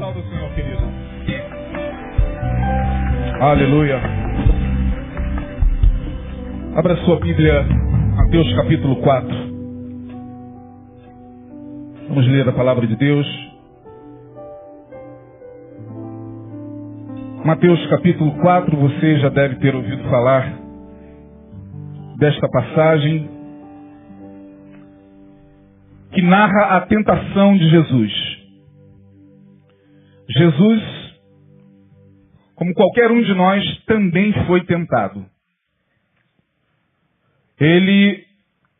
Aplauda o Senhor, querido. Aleluia. Abra sua Bíblia, Mateus capítulo 4. Vamos ler a palavra de Deus. Mateus capítulo 4, você já deve ter ouvido falar desta passagem que narra a tentação de Jesus. Jesus, como qualquer um de nós, também foi tentado. Ele,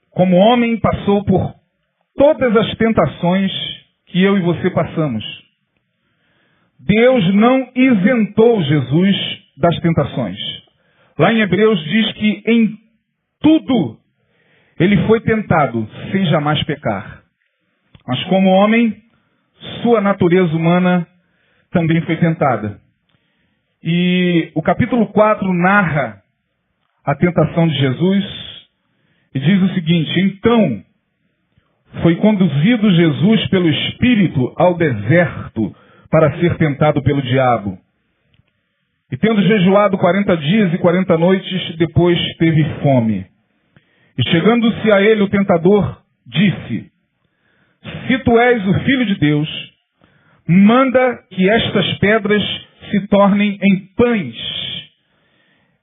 como homem, passou por todas as tentações que eu e você passamos. Deus não isentou Jesus das tentações. Lá em Hebreus diz que em tudo ele foi tentado, sem jamais pecar. Mas como homem, sua natureza humana também foi tentada. E o capítulo 4 narra a tentação de Jesus e diz o seguinte: então foi conduzido Jesus pelo Espírito ao deserto para ser tentado pelo diabo. E tendo jejuado 40 dias e 40 noites, depois teve fome. E chegando-se a ele o tentador, disse: se tu és o Filho de Deus, manda que estas pedras se tornem em pães.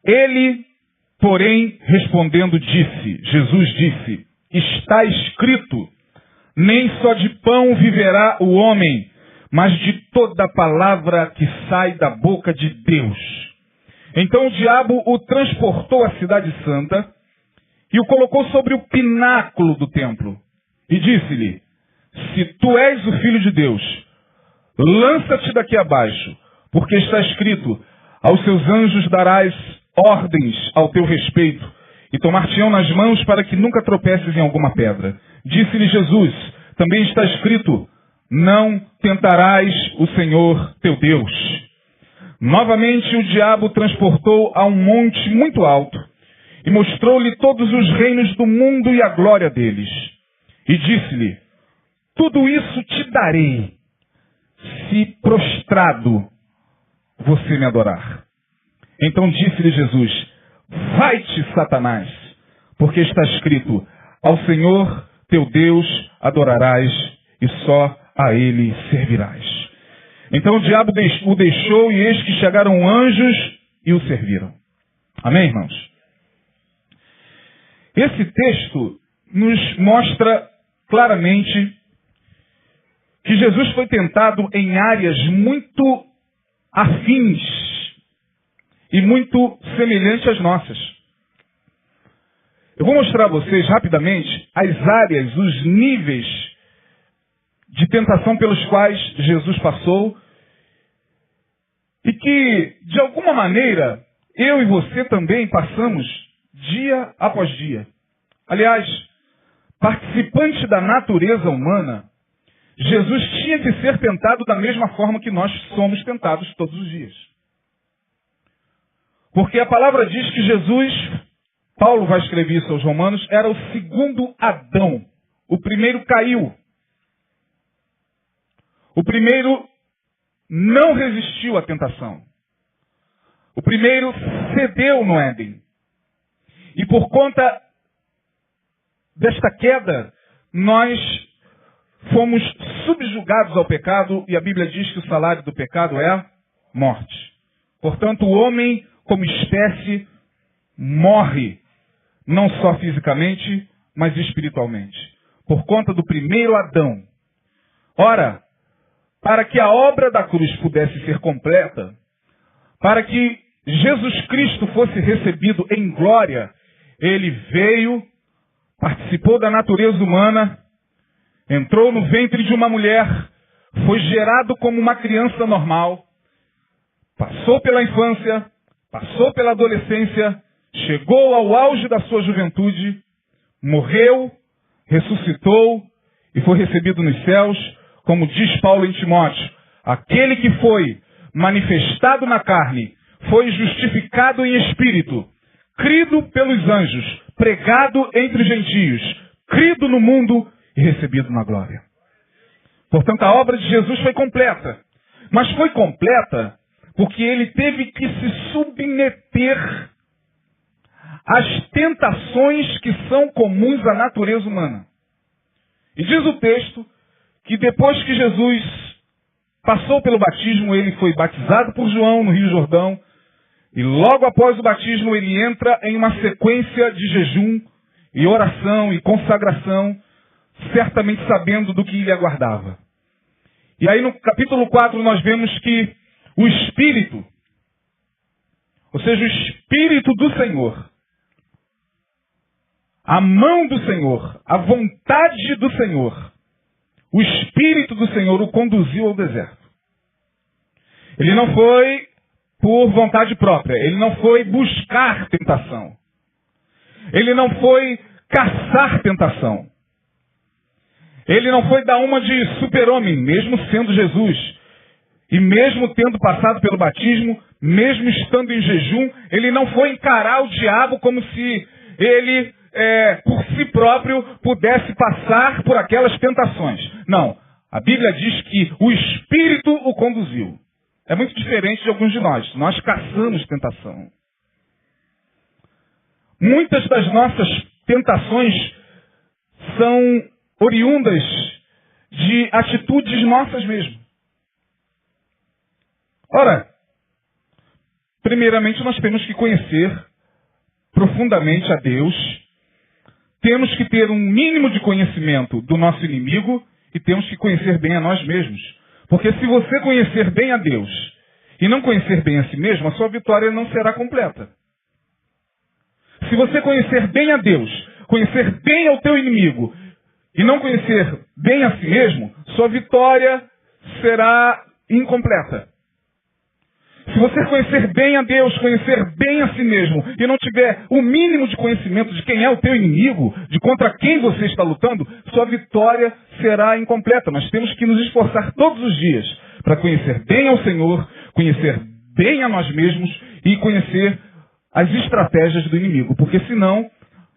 Ele, porém, respondendo, Jesus disse, está escrito, nem só de pão viverá o homem, mas de toda palavra que sai da boca de Deus. Então o diabo o transportou à cidade santa e o colocou sobre o pináculo do templo. E disse-lhe, se tu és o Filho de Deus, lança-te daqui abaixo, porque está escrito, aos seus anjos darás ordens ao teu respeito, e tomar-te-ão nas mãos para que nunca tropeces em alguma pedra. Disse-lhe Jesus, também está escrito, não tentarás o Senhor teu Deus. Novamente o diabo o transportou a um monte muito alto, e mostrou-lhe todos os reinos do mundo e a glória deles. E disse-lhe, tudo isso te darei, se prostrado você me adorar. Então disse-lhe Jesus, vai-te, Satanás, porque está escrito, ao Senhor teu Deus adorarás e só a ele servirás. Então o diabo o deixou e eis que chegaram anjos e o serviram. Amém, irmãos? Esse texto nos mostra claramente que Jesus foi tentado em áreas muito afins e muito semelhantes às nossas. Eu vou mostrar a vocês rapidamente as áreas, os níveis de tentação pelos quais Jesus passou e que, de alguma maneira, eu e você também passamos dia após dia. Aliás, participante da natureza humana, Jesus tinha que ser tentado da mesma forma que nós somos tentados todos os dias. Porque a palavra diz que Jesus, Paulo vai escrever isso aos Romanos, era o segundo Adão. O primeiro caiu. O primeiro não resistiu à tentação. O primeiro cedeu no Éden. E por conta desta queda, nós fomos subjugados ao pecado e a Bíblia diz que o salário do pecado é a morte. Portanto, o homem, como espécie, morre, não só fisicamente, mas espiritualmente, por conta do primeiro Adão. Ora, para que a obra da cruz pudesse ser completa, para que Jesus Cristo fosse recebido em glória, ele veio, participou da natureza humana, entrou no ventre de uma mulher, foi gerado como uma criança normal, passou pela infância, passou pela adolescência, chegou ao auge da sua juventude, morreu, ressuscitou e foi recebido nos céus, como diz Paulo em Timóteo, aquele que foi manifestado na carne, foi justificado em espírito, crido pelos anjos, pregado entre os gentios, crido no mundo e recebido na glória. Portanto, a obra de Jesus foi completa. Mas foi completa porque ele teve que se submeter às tentações que são comuns à natureza humana. E diz o texto que depois que Jesus passou pelo batismo, ele foi batizado por João no Rio Jordão, e logo após o batismo ele entra em uma sequência de jejum e oração e consagração, certamente sabendo do que lhe aguardava. E aí no capítulo 4 nós vemos que o Espírito, ou seja, o Espírito do Senhor, a mão do Senhor, a vontade do Senhor, o Espírito do Senhor o conduziu ao deserto. Ele não foi por vontade própria, ele não foi buscar tentação. Ele não foi caçar tentação. Ele não foi dar uma de super-homem, mesmo sendo Jesus. E mesmo tendo passado pelo batismo, mesmo estando em jejum, ele não foi encarar o diabo como se ele, por si próprio, pudesse passar por aquelas tentações. Não. A Bíblia diz que o Espírito o conduziu. É muito diferente de alguns de nós. Nós caçamos tentação. Muitas das nossas tentações são oriundas de atitudes nossas mesmo. Ora, primeiramente nós temos que conhecer profundamente a Deus, temos que ter um mínimo de conhecimento do nosso inimigo e temos que conhecer bem a nós mesmos. Porque se você conhecer bem a Deus e não conhecer bem a si mesmo, a sua vitória não será completa. Se você conhecer bem a Deus, conhecer bem ao teu inimigo e não conhecer bem a si mesmo, sua vitória será incompleta. Se você conhecer bem a Deus, conhecer bem a si mesmo e não tiver o mínimo de conhecimento de quem é o teu inimigo, de contra quem você está lutando, sua vitória será incompleta. Nós temos que nos esforçar todos os dias para conhecer bem ao Senhor, conhecer bem a nós mesmos e conhecer as estratégias do inimigo. Porque senão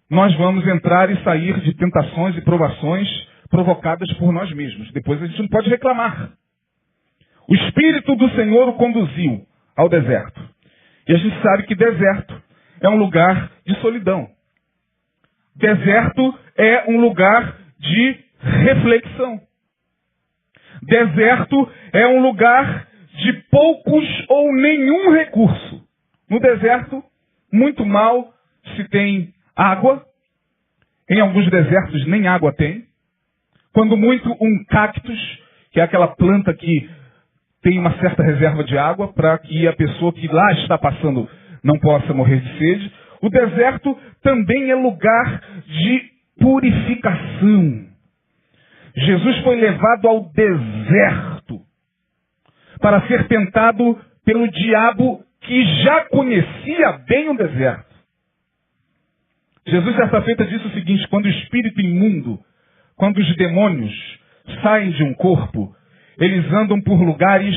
nós vamos entrar e sair de tentações e provações provocadas por nós mesmos. Depois a gente não pode reclamar. O Espírito do Senhor o conduziu ao deserto. E a gente sabe que deserto é um lugar de solidão. Deserto é um lugar de reflexão. Deserto é um lugar de poucos ou nenhum recurso. No deserto, muito mal se tem água. Em alguns desertos nem água tem. Quando muito um cactus, que é aquela planta que tem uma certa reserva de água para que a pessoa que lá está passando não possa morrer de sede. O deserto também é lugar de purificação. Jesus foi levado ao deserto para ser tentado pelo diabo que já conhecia bem o deserto. Jesus, certa feita, disse o seguinte: quando o espírito imundo, quando os demônios saem de um corpo, eles andam por lugares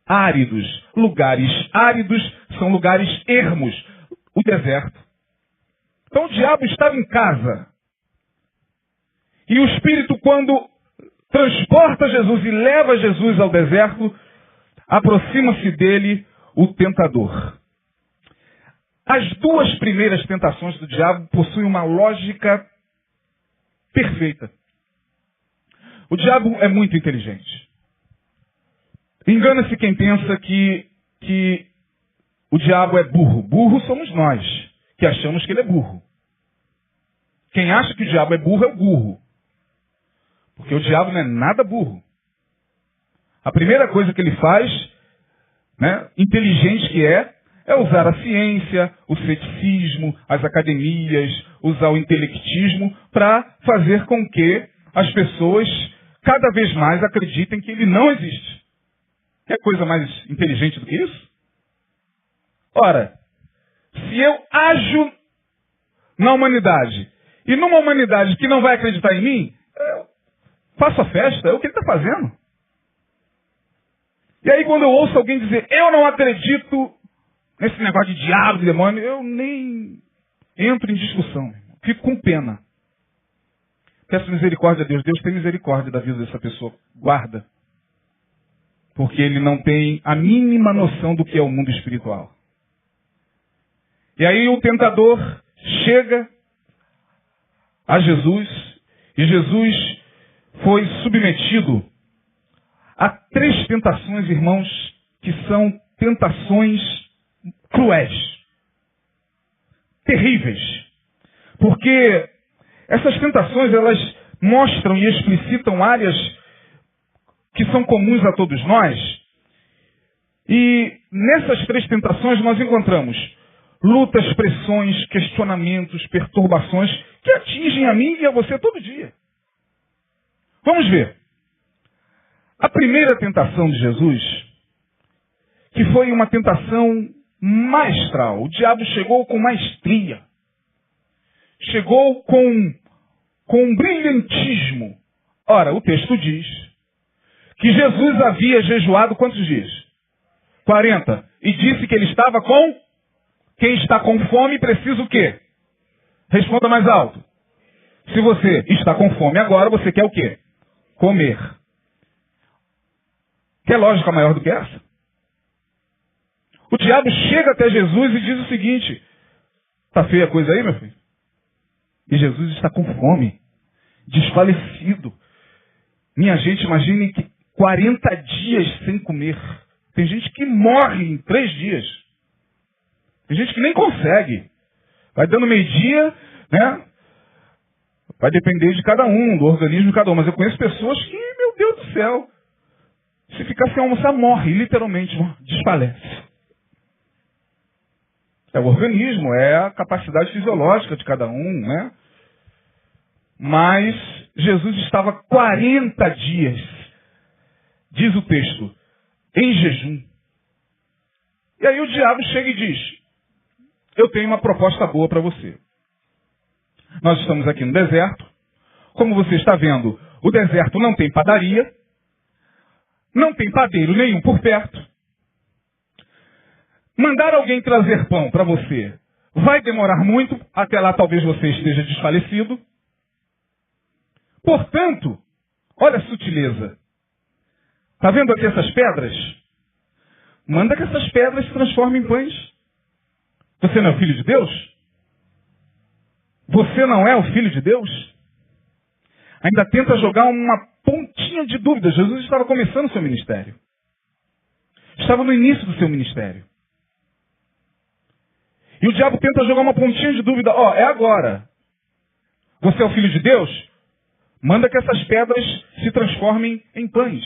áridos. Lugares áridos são lugares ermos. O deserto. Então o diabo estava em casa. E o Espírito, quando transporta Jesus e leva Jesus ao deserto, aproxima-se dele o tentador. As duas primeiras tentações do diabo possuem uma lógica perfeita. O diabo é muito inteligente. Engana-se quem pensa que o diabo é burro. Burro somos nós, que achamos que ele é burro. Quem acha que o diabo é burro é o burro. Porque o diabo não é nada burro. A primeira coisa que ele faz, inteligente que é usar a ciência, o ceticismo, as academias, usar o intelectismo para fazer com que as pessoas cada vez mais acreditem que ele não existe. Quer coisa mais inteligente do que isso? Ora, se eu ajo na humanidade, e numa humanidade que não vai acreditar em mim, eu faço a festa, é o que ele está fazendo. E aí quando eu ouço alguém dizer, eu não acredito nesse negócio de diabo, de demônio, eu nem entro em discussão. Fico com pena. Peço misericórdia a Deus. Deus tem misericórdia da vida dessa pessoa. Guarda. Porque ele não tem a mínima noção do que é o mundo espiritual. E aí o tentador chega a Jesus, e Jesus foi submetido a 3 tentações, irmãos, que são tentações cruéis, terríveis. Porque essas tentações, elas mostram e explicitam áreas que são comuns a todos nós. E nessas 3 tentações nós encontramos lutas, pressões, questionamentos, perturbações que atingem a mim e a você todo dia. Vamos ver. A primeira tentação de Jesus, que foi uma tentação maestral. O diabo chegou com maestria. Chegou com brilhantismo. Ora, o texto diz que Jesus havia jejuado quantos dias? 40. E disse que ele estava com... Quem está com fome precisa o quê? Responda mais alto. Se você está com fome agora, você quer o quê? Comer. Quer lógica maior do que essa? O diabo chega até Jesus e diz o seguinte: está feia a coisa aí, meu filho? E Jesus está com fome, desfalecido. Minha gente, imagine que 40 dias sem comer. Tem gente que morre em 3 dias. Tem gente que nem consegue. Vai dando meio-dia, né? Vai depender de cada um, do organismo de cada um. Mas eu conheço pessoas que, meu Deus do céu, se ficar sem almoçar, morre, literalmente, desfalece. É o organismo, é a capacidade fisiológica de cada um, né? Mas Jesus estava 40 dias, diz o texto, em jejum. E aí o diabo chega e diz: eu tenho uma proposta boa para você. Nós estamos aqui no deserto. Como você está vendo, o deserto não tem padaria, não tem padeiro nenhum por perto. Mandar alguém trazer pão para você vai demorar muito, até lá talvez você esteja desfalecido. Portanto, olha a sutileza. Está vendo aqui essas pedras? Manda que essas pedras se transformem em pães. Você não é o filho de Deus? Você não é o filho de Deus? Ainda tenta jogar uma pontinha de dúvida. Jesus estava começando o seu ministério. Estava no início do seu ministério. E o diabo tenta jogar uma pontinha de dúvida. Ó, é agora. Você é o filho de Deus? Manda que essas pedras se transformem em pães.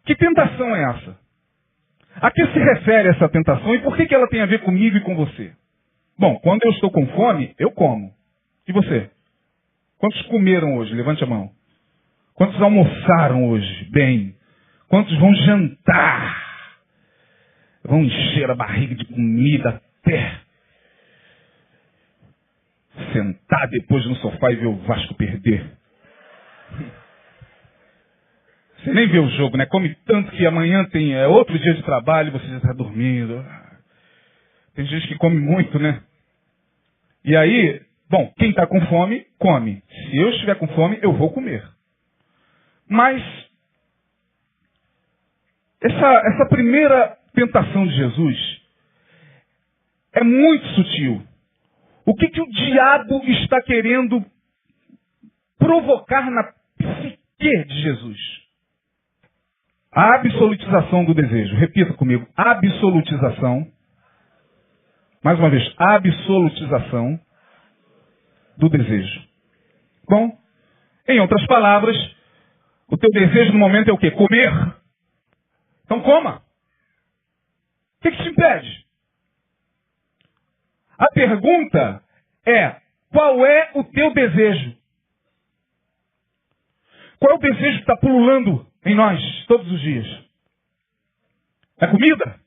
Que tentação é essa? A que se refere essa tentação e por que ela tem a ver comigo e com você? Bom, quando eu estou com fome, eu como. E você? Quantos comeram hoje? Levante a mão. Quantos almoçaram hoje? Bem. Quantos vão jantar? Vão encher a barriga de comida até sentar depois no sofá e ver o Vasco perder. Você nem vê o jogo, né? Come tanto que amanhã tem outro dia de trabalho e você já está dormindo. Tem gente que come muito, né? E aí, bom, quem está com fome, come. Se eu estiver com fome, eu vou comer. Mas essa primeira tentação de Jesus é muito sutil. O que o diabo está querendo provocar na psique de Jesus? A absolutização do desejo. Repita comigo. Absolutização. Mais uma vez. Absolutização do desejo. Bom, em outras palavras, o teu desejo no momento é o quê? Comer. Então coma. O que te impede? A pergunta é: qual é o teu desejo? Qual é o desejo que está pululando em nós todos os dias? É comida?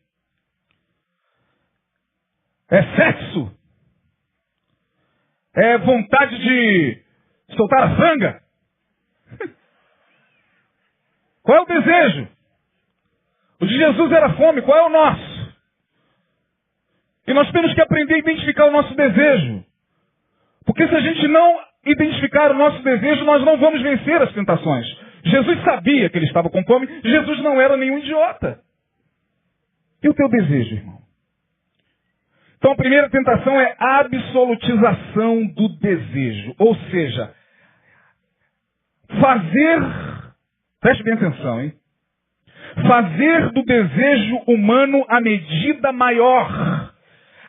É sexo? É vontade de soltar a franga? Qual é o desejo? O de Jesus era fome, qual é o nosso? E nós temos que aprender a identificar o nosso desejo. Porque se a gente não identificar o nosso desejo, nós não vamos vencer as tentações. Jesus sabia que ele estava com fome. Jesus não era nenhum idiota. E o teu desejo, irmão? Então a primeira tentação é a absolutização do desejo. Ou seja, preste bem atenção, hein? Fazer do desejo humano a medida maior,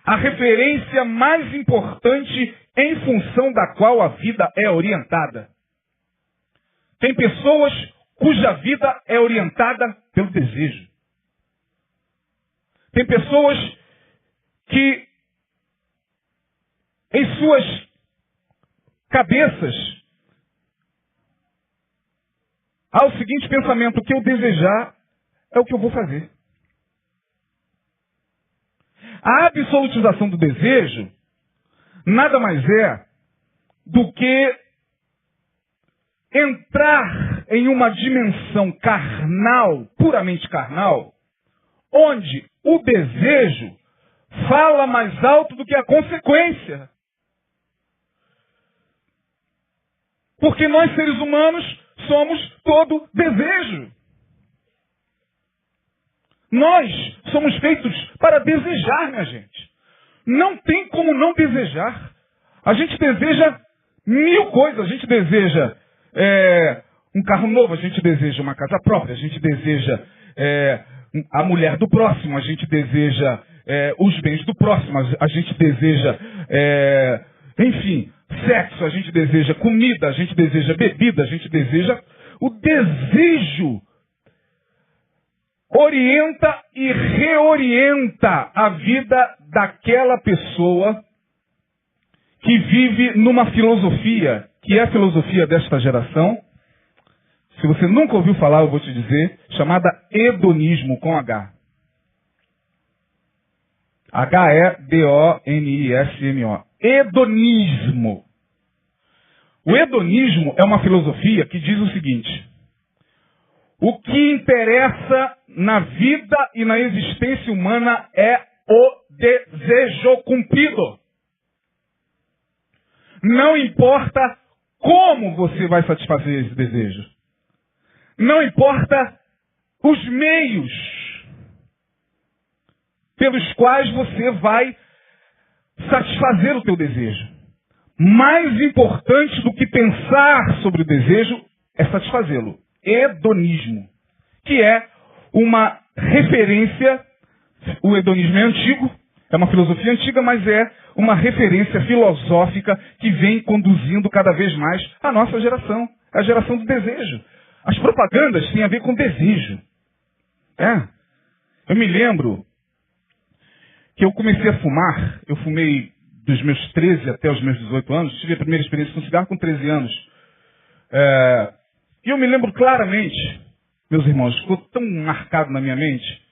a referência mais importante em função da qual a vida é orientada. Tem pessoas cuja vida é orientada pelo desejo. Tem pessoas que em suas cabeças há o seguinte pensamento: o que eu desejar é o que eu vou fazer. A absolutização do desejo nada mais é do que entrar em uma dimensão carnal, puramente carnal, onde o desejo fala mais alto do que a consequência. Porque nós, seres humanos, somos todo desejo. Nós somos feitos para desejar, minha gente. Não tem como não desejar. A gente deseja mil coisas. A gente deseja um carro novo, a gente deseja uma casa própria, a gente deseja a mulher do próximo, a gente deseja os bens do próximo, a gente deseja, enfim, sexo, a gente deseja comida, a gente deseja bebida, a gente deseja... O desejo orienta e reorienta a vida daquela pessoa que vive numa filosofia, que é a filosofia desta geração. Se você nunca ouviu falar, eu vou te dizer, chamada hedonismo, com H. H-E-D-O-N-I-S-M-O. Hedonismo. O hedonismo é uma filosofia que diz o seguinte: o que interessa na vida e na existência humana é o desejo cumprido. Não importa como você vai satisfazer esse desejo. Não importa os meios pelos quais você vai satisfazer o teu desejo. Mais importante do que pensar sobre o desejo é satisfazê-lo. Hedonismo, que é uma referência, o hedonismo é antigo, é uma filosofia antiga, mas é uma referência filosófica que vem conduzindo cada vez mais a nossa geração, a geração do desejo. As propagandas têm a ver com desejo. Eu me lembro que eu comecei a fumar, eu fumei dos meus 13 até os meus 18 anos, tive a primeira experiência com cigarro com 13 anos. E eu me lembro claramente, meus irmãos, ficou tão marcado na minha mente,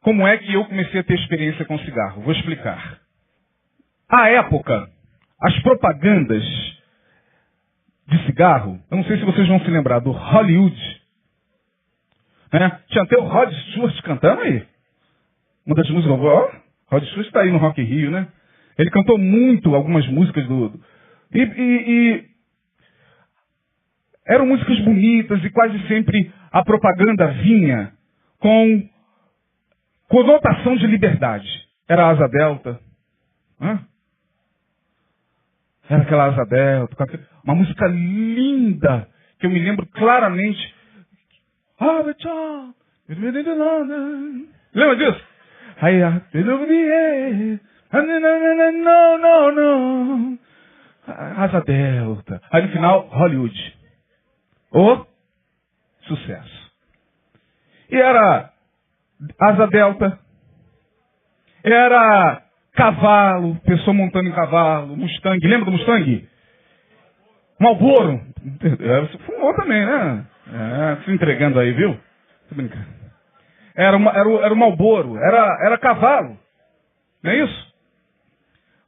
como é que eu comecei a ter experiência com cigarro. Vou explicar. À época, as propagandas de cigarro, eu não sei se vocês vão se lembrar, do Hollywood. Tinha até o Rod Stewart cantando aí. Uma das músicas, Rod Stewart está aí no Rock in Rio, né? Ele cantou muito algumas músicas e eram músicas bonitas e quase sempre a propaganda vinha com conotação de liberdade. Era a asa delta. Era aquela asa delta. Uma música linda, que eu me lembro claramente. Lembra disso? Não. Asa delta. Aí no final, Hollywood. Sucesso. E era asa delta. Era cavalo, pessoa montando em cavalo, Mustang. Lembra do Mustang? Marlboro. Você fumou também, né? Se entregando aí, viu? Tô brincando. Era o Marlboro, era cavalo. Não é isso?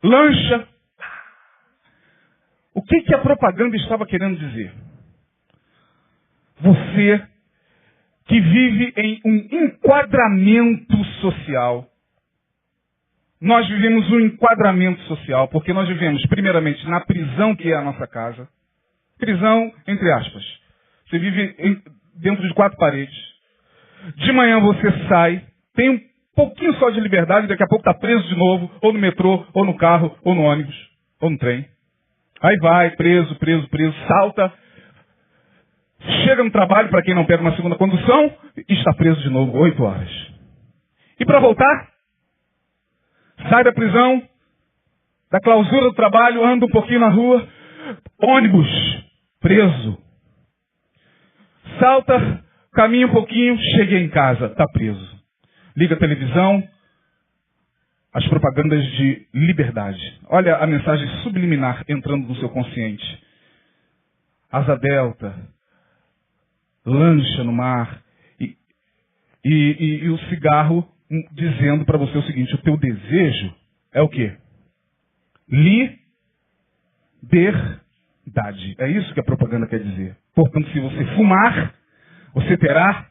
Lancha. O que a propaganda estava querendo dizer? Você que vive em um enquadramento social. Nós vivemos um enquadramento social, porque nós vivemos primeiramente na prisão que é a nossa casa. Prisão, entre aspas. Você vive dentro de 4 paredes. De manhã você sai, tem um pouquinho só de liberdade, daqui a pouco está preso de novo, ou no metrô, ou no carro, ou no ônibus, ou no trem. Aí vai, preso, salta, chega no trabalho, para quem não pega uma segunda condução, e está preso de novo, 8 horas. E para voltar, sai da prisão, da clausura do trabalho, anda um pouquinho na rua, ônibus, preso. Salta, caminha um pouquinho, chega em casa, está preso. Liga a televisão, as propagandas de liberdade. Olha a mensagem subliminar entrando no seu consciente. Asa delta, lancha no mar, e o cigarro dizendo para você o seguinte: o teu desejo é o quê? Liberdade. É isso que a propaganda quer dizer. Portanto, se você fumar, você terá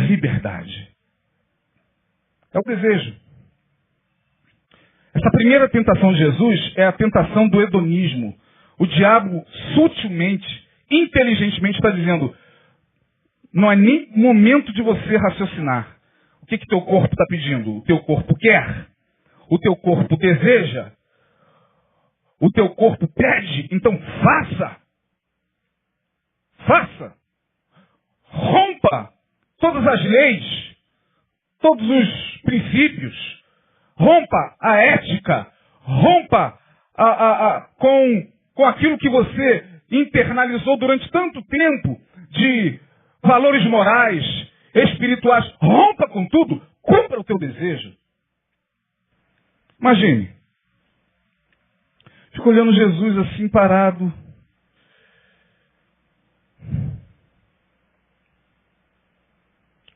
liberdade. É o desejo. Essa primeira tentação de Jesus é a tentação do hedonismo. O diabo sutilmente, inteligentemente está dizendo: não é nem momento de você raciocinar. O que teu corpo está pedindo? O teu corpo quer? O teu corpo deseja? O teu corpo pede? Então faça! Faça! Rompa todas as leis, todos os princípios, rompa a ética, rompa com aquilo que você internalizou durante tanto tempo de valores morais, espirituais. Rompa com tudo, cumpra o teu desejo. Imagine, fico olhando Jesus assim parado.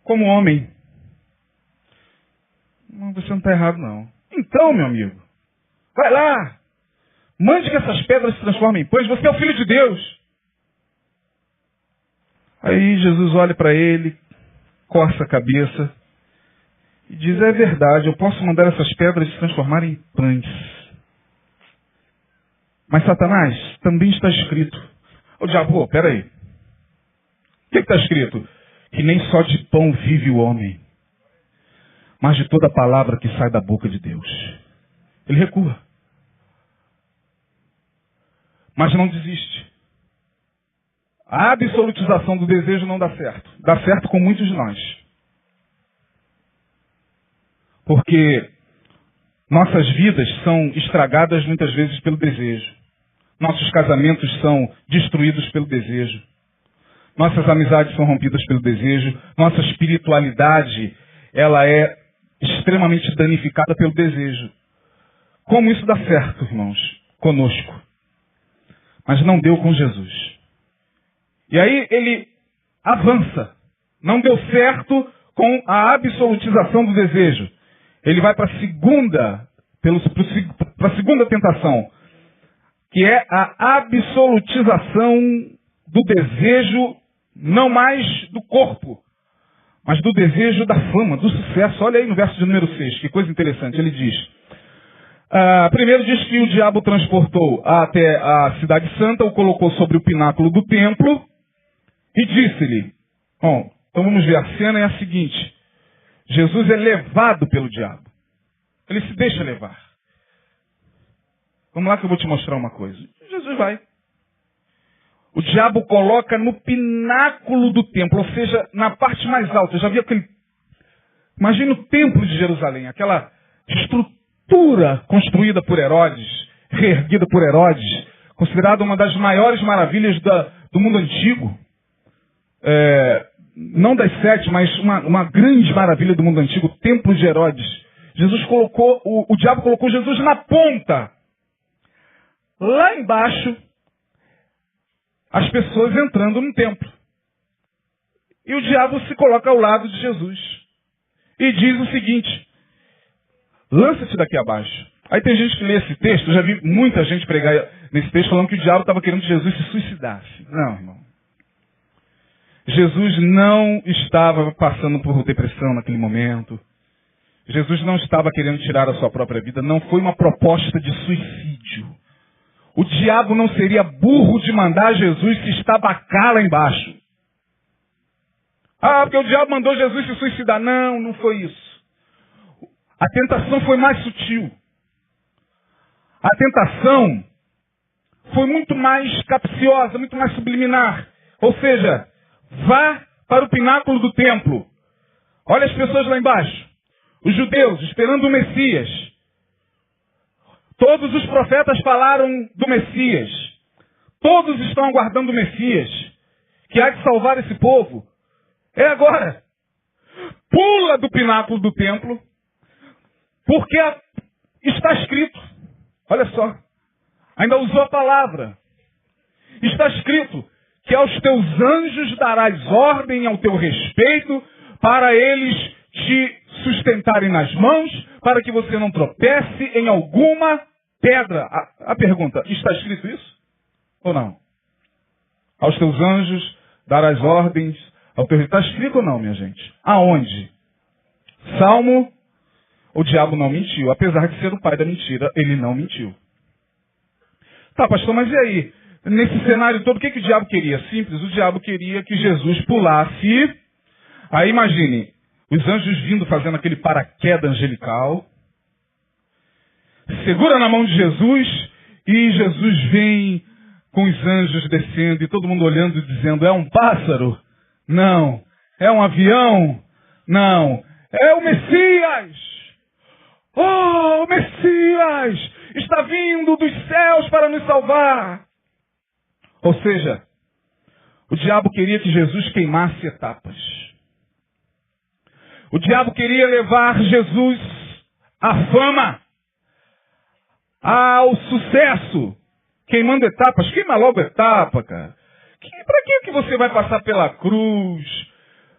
Como homem. Você não está errado, não. Então, meu amigo, vai lá. Mande que essas pedras se transformem em pães. Você é o Filho de Deus. Aí Jesus olha para ele, coça a cabeça e diz: é verdade, eu posso mandar essas pedras se transformarem em pães. Mas Satanás, também está escrito. Ô diabo, peraí. O que está escrito? Que nem só de pão vive o homem, mas de toda palavra que sai da boca de Deus. Ele recua. Mas não desiste. A absolutização do desejo não dá certo. Dá certo com muitos de nós. Porque nossas vidas são estragadas muitas vezes pelo desejo. Nossos casamentos são destruídos pelo desejo. Nossas amizades são rompidas pelo desejo. Nossa espiritualidade, ela é extremamente danificada pelo desejo. Como isso dá certo, irmãos, conosco? Mas não deu com Jesus. E aí ele avança. Não deu certo com a absolutização do desejo. Ele vai para a segunda tentação, que é a absolutização do desejo, não mais do corpo, mas do desejo da fama, do sucesso. Olha aí no verso de número 6, que coisa interessante. Ele diz, primeiro diz que o diabo transportou até a cidade santa, o colocou sobre o pináculo do templo e disse-lhe, bom, então vamos ver, a cena é a seguinte: Jesus é levado pelo diabo. Ele se deixa levar. Vamos lá que eu vou te mostrar uma coisa. Jesus vai. O diabo coloca no pináculo do templo, ou seja, na parte mais alta. Eu já vi aquele... Imagina o templo de Jerusalém, aquela estrutura construída por Herodes, reerguida por Herodes, considerada uma das maiores maravilhas do mundo antigo. Não das 7, mas uma grande maravilha do mundo antigo, o templo de Herodes. Jesus colocou, o diabo colocou Jesus na ponta. Lá embaixo, as pessoas entrando no templo. E o diabo se coloca ao lado de Jesus. E diz o seguinte: lança-te daqui abaixo. Aí tem gente que lê esse texto, eu já vi muita gente pregar nesse texto falando que o diabo estava querendo que Jesus se suicidasse. Não, irmão. Jesus não estava passando por depressão naquele momento. Jesus não estava querendo tirar a sua própria vida. Não foi uma proposta de suicídio. O diabo não seria burro de mandar Jesus se estabacar lá embaixo. Ah, porque o diabo mandou Jesus se suicidar. Não, não foi isso. A tentação foi mais sutil. A tentação foi muito mais capciosa, muito mais subliminar. Ou seja, vá para o pináculo do templo. Olha as pessoas lá embaixo. Os judeus esperando o Messias. Todos os profetas falaram do Messias. Todos estão aguardando o Messias, que há de salvar esse povo. É agora. Pula do pináculo do templo, porque está escrito. Olha só. Ainda usou a palavra. Está escrito que aos teus anjos darás ordem ao teu respeito para eles te sustentarem nas mãos, para que você não tropece em alguma pedra. A pergunta, está escrito isso? Ou não? Aos teus anjos darás ordens ao teu... Está escrito ou não, minha gente? Aonde? Salmo, o diabo não mentiu. Apesar de ser o pai da mentira, ele não mentiu. Tá, pastor, mas e aí? Nesse cenário todo, o que o diabo queria? Simples, o diabo queria que Jesus pulasse. Aí imagine, os anjos vindo fazendo aquele paraquedas angelical. Segura na mão de Jesus e Jesus vem com os anjos descendo e todo mundo olhando e dizendo, é um pássaro? Não. É um avião? Não. É o Messias! Oh, o Messias! Está vindo dos céus para nos salvar! Ou seja, o diabo queria que Jesus queimasse etapas. O diabo queria levar Jesus à fama, ao sucesso, queimando etapas. Queima logo etapa, cara. Para que você vai passar pela cruz?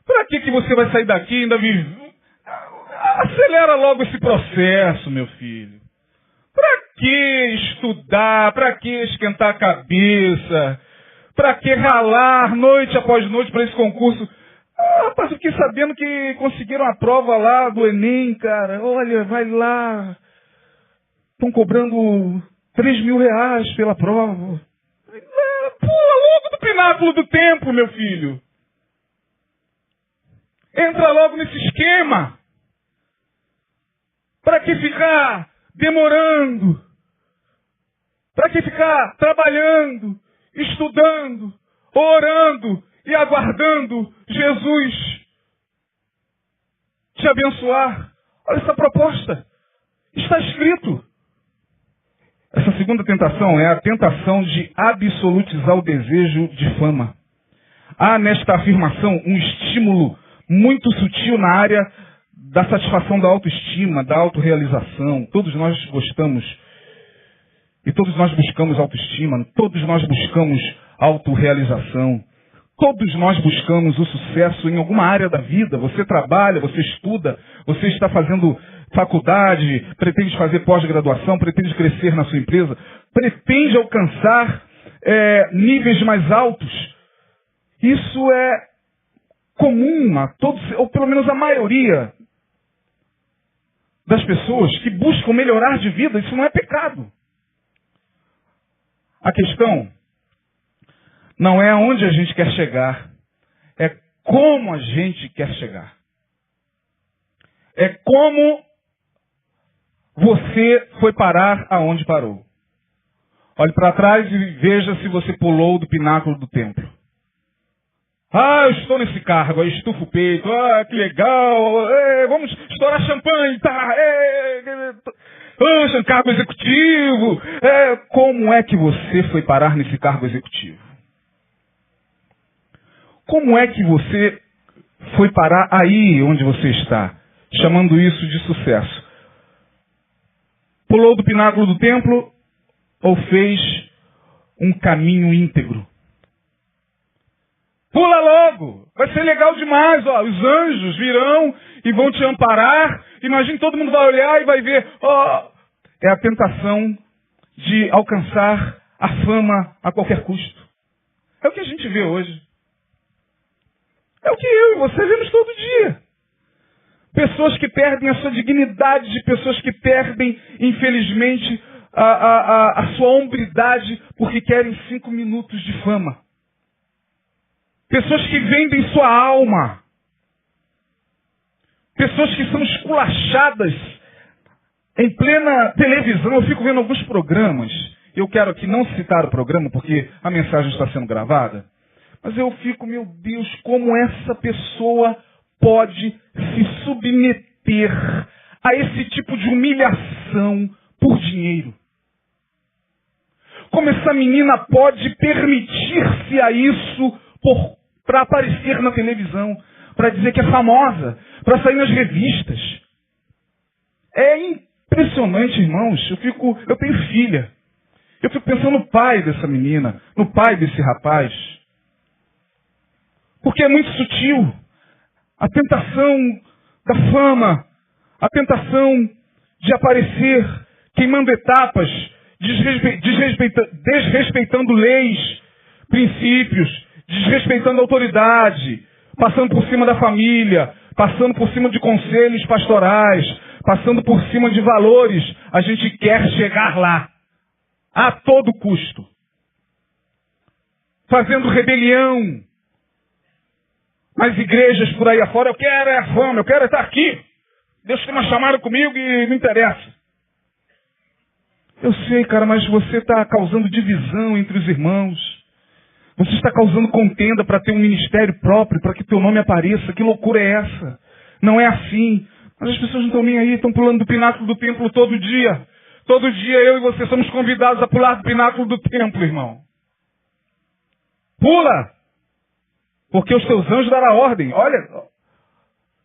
Para que você vai sair daqui e ainda vive? Acelera logo esse processo, meu filho. Para que estudar? Para que esquentar a cabeça? Para que ralar noite após noite para esse concurso? Rapaz, eu fiquei sabendo que conseguiram a prova lá do Enem, cara. Olha, vai lá. Estão cobrando 3 mil reais pela prova. Pula logo do pináculo do templo, meu filho. Entra logo nesse esquema. Para que ficar demorando? Para que ficar trabalhando, estudando, orando e aguardando Jesus te abençoar? Olha essa proposta. Está escrito. Essa segunda tentação é a tentação de absolutizar o desejo de fama. Há nesta afirmação um estímulo muito sutil na área da satisfação da autoestima, da autorrealização. Todos nós gostamos e todos nós buscamos autoestima, todos nós buscamos autorrealização. Todos nós buscamos o sucesso em alguma área da vida. Você trabalha, você estuda, você está fazendo faculdade, pretende fazer pós-graduação, pretende crescer na sua empresa, pretende alcançar níveis mais altos. Isso é comum a todos, ou pelo menos a maioria das pessoas que buscam melhorar de vida. Isso não é pecado. A questão não é aonde a gente quer chegar, é como a gente quer chegar. É como você foi parar aonde parou. Olhe para trás e veja se você pulou do pináculo do templo. Ah, eu estou nesse cargo, aí estufa o peito, ah, que legal, vamos estourar champanhe, tá? Cargo executivo. Como é que você foi parar nesse cargo executivo? Como é que você foi parar aí onde você está, chamando isso de sucesso? Pulou do pináculo do templo ou fez um caminho íntegro? Pula logo! Vai ser legal demais, ó. Os anjos virão e vão te amparar. Imagine, todo mundo vai olhar e vai ver. Ó, é a tentação de alcançar a fama a qualquer custo. É o que a gente vê hoje. É o que eu e você vemos todo dia. Pessoas que perdem a sua dignidade, pessoas que perdem, infelizmente, a sua hombridade porque querem 5 minutos de fama. Pessoas que vendem sua alma. Pessoas que são esculachadas em plena televisão. Eu fico vendo alguns programas. Eu quero aqui não citar o programa porque a mensagem está sendo gravada. Mas eu fico, meu Deus, como essa pessoa pode se submeter a esse tipo de humilhação por dinheiro? Como essa menina pode permitir-se a isso para aparecer na televisão, para dizer que é famosa, para sair nas revistas? É impressionante, irmãos. Eu tenho filha. Eu fico pensando no pai dessa menina, no pai desse rapaz. Porque é muito sutil. A tentação da fama, a tentação de aparecer queimando etapas, desrespeitando leis, princípios, desrespeitando a autoridade, passando por cima da família, passando por cima de conselhos pastorais, passando por cima de valores. A gente quer chegar lá, a todo custo. Fazendo rebelião nas igrejas por aí afora. Eu quero é a fama, eu quero é estar aqui. Deus tem uma chamada comigo e não interessa. Eu sei, cara, mas você está causando divisão entre os irmãos. Você está causando contenda para ter um ministério próprio, para que teu nome apareça. Que loucura é essa? Não é assim. Mas as pessoas não estão nem aí, estão pulando do pináculo do templo todo dia. Todo dia eu e você somos convidados a pular do pináculo do templo, irmão. Pula! Porque os teus anjos darão ordem. Olha,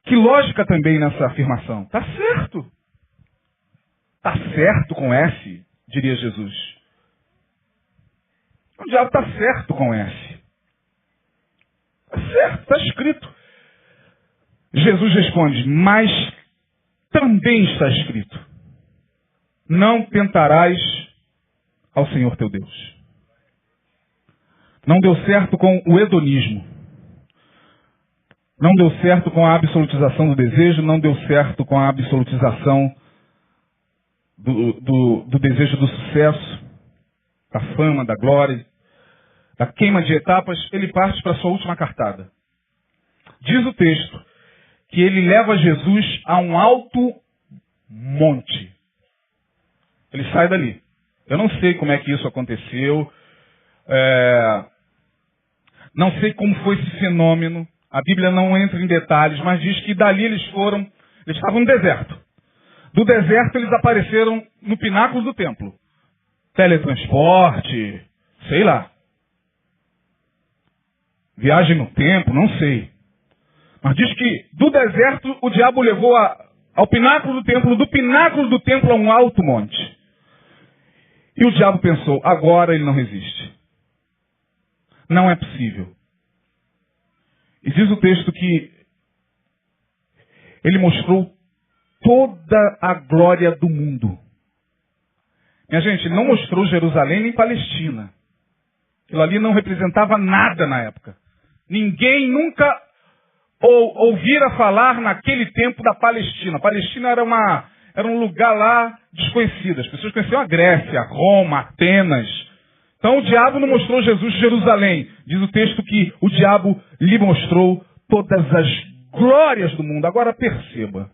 que lógica também nessa afirmação. Está certo. Está certo com S, diria Jesus. O diabo está certo com S. Está certo, está escrito. Jesus responde, mas também está escrito, não tentarás ao Senhor teu Deus. Não deu certo com o hedonismo. Não deu certo com a absolutização do desejo, não deu certo com a absolutização do desejo do sucesso, da fama, da glória, da queima de etapas. Ele parte para a sua última cartada. Diz o texto que ele leva Jesus a um alto monte. Ele sai dali. Eu não sei como é que isso aconteceu. Não sei como foi esse fenômeno. A Bíblia não entra em detalhes, mas diz que dali eles estavam no deserto. Do deserto eles apareceram no pináculo do templo. Teletransporte, sei lá. Viagem no tempo, não sei. Mas diz que do deserto o diabo levou ao pináculo do templo a um alto monte. E o diabo pensou, agora ele não resiste. Não é possível. E diz o texto que ele mostrou toda a glória do mundo. Minha gente, ele não mostrou Jerusalém nem Palestina. Aquilo ali não representava nada na época. Ninguém nunca ouvira falar naquele tempo da Palestina. A Palestina era um lugar lá desconhecido. As pessoas conheciam a Grécia, Roma, Atenas. Então o diabo não mostrou Jesus em Jerusalém. Diz o texto que o diabo lhe mostrou todas as glórias do mundo. Agora perceba.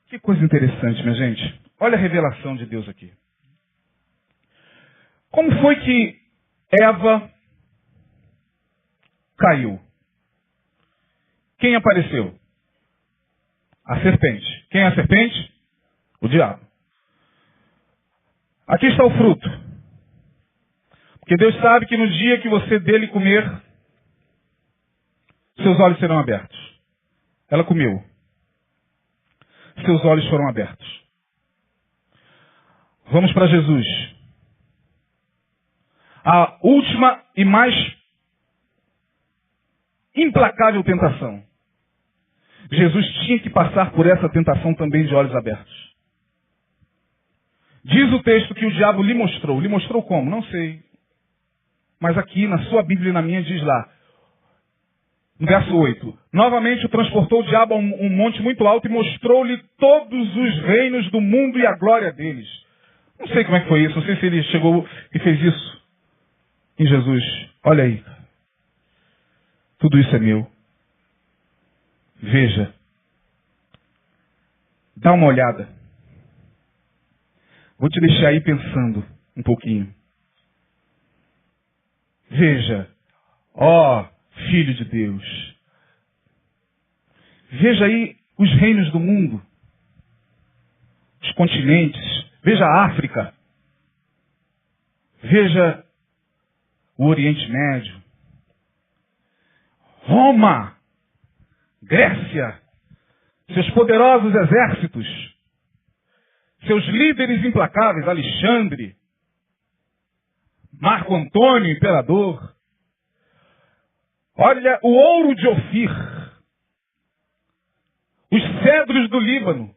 Que coisa interessante, minha gente. Olha a revelação de Deus aqui. Como foi que Eva caiu? Quem apareceu? A serpente. Quem é a serpente? O diabo. Aqui está o fruto. Porque Deus sabe que no dia que você dele comer, seus olhos serão abertos. Ela comeu. Seus olhos foram abertos. Vamos para Jesus. A última e mais implacável tentação. Jesus tinha que passar por essa tentação também de olhos abertos. Diz o texto que o diabo lhe mostrou. Lhe mostrou como? Não sei. Mas aqui na sua Bíblia e na minha diz lá. No verso 8. Novamente o transportou o diabo a um monte muito alto e mostrou-lhe todos os reinos do mundo e a glória deles. Não sei como é que foi isso, não sei se ele chegou e fez isso em Jesus. Olha aí, tudo isso é meu. Veja, dá uma olhada. Vou te deixar aí pensando um pouquinho. Veja, ó Filho de Deus. Veja aí os reinos do mundo, os continentes. Veja a África. Veja o Oriente Médio. Roma, Grécia, seus poderosos exércitos, seus líderes implacáveis, Alexandre, Marco Antônio, imperador. Olha o ouro de Ofir, os cedros do Líbano,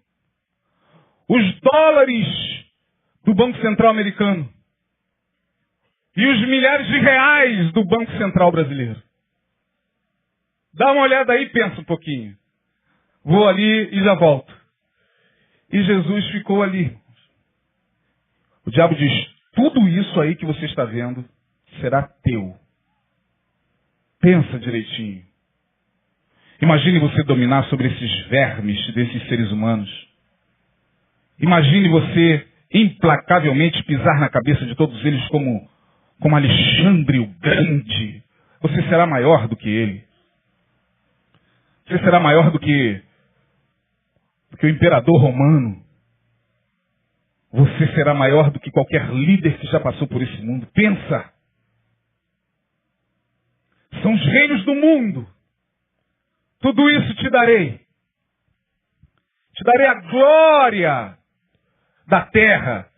os dólares do Banco Central americano e os milhares de reais do Banco Central brasileiro. Dá uma olhada aí e pensa um pouquinho. Vou ali e já volto. E Jesus ficou ali. O diabo diz, tudo isso aí que você está vendo será teu. Pensa direitinho. Imagine você dominar sobre esses vermes desses seres humanos. Imagine você implacavelmente pisar na cabeça de todos eles como Alexandre o Grande. Você será maior do que ele. Você será maior do que o imperador romano. Você será maior do que qualquer líder que já passou por esse mundo. Pensa. São os reinos do mundo. Tudo isso te darei. Te darei a glória da terra.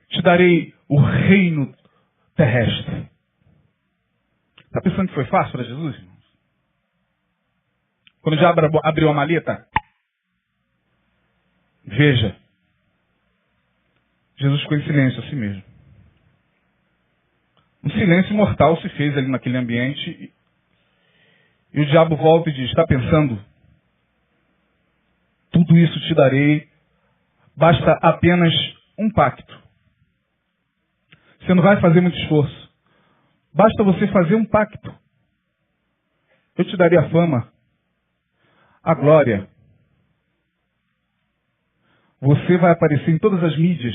Te darei o reino terrestre. Está pensando que foi fácil para Jesus, irmãos? Quando já abriu a maleta, veja, Jesus ficou em silêncio a si mesmo. Um silêncio mortal se fez ali naquele ambiente e o diabo volta e diz, está pensando? Tudo isso te darei, basta apenas um pacto. Você não vai fazer muito esforço. Basta você fazer um pacto. Eu te darei a fama, a glória. Você vai aparecer em todas as mídias.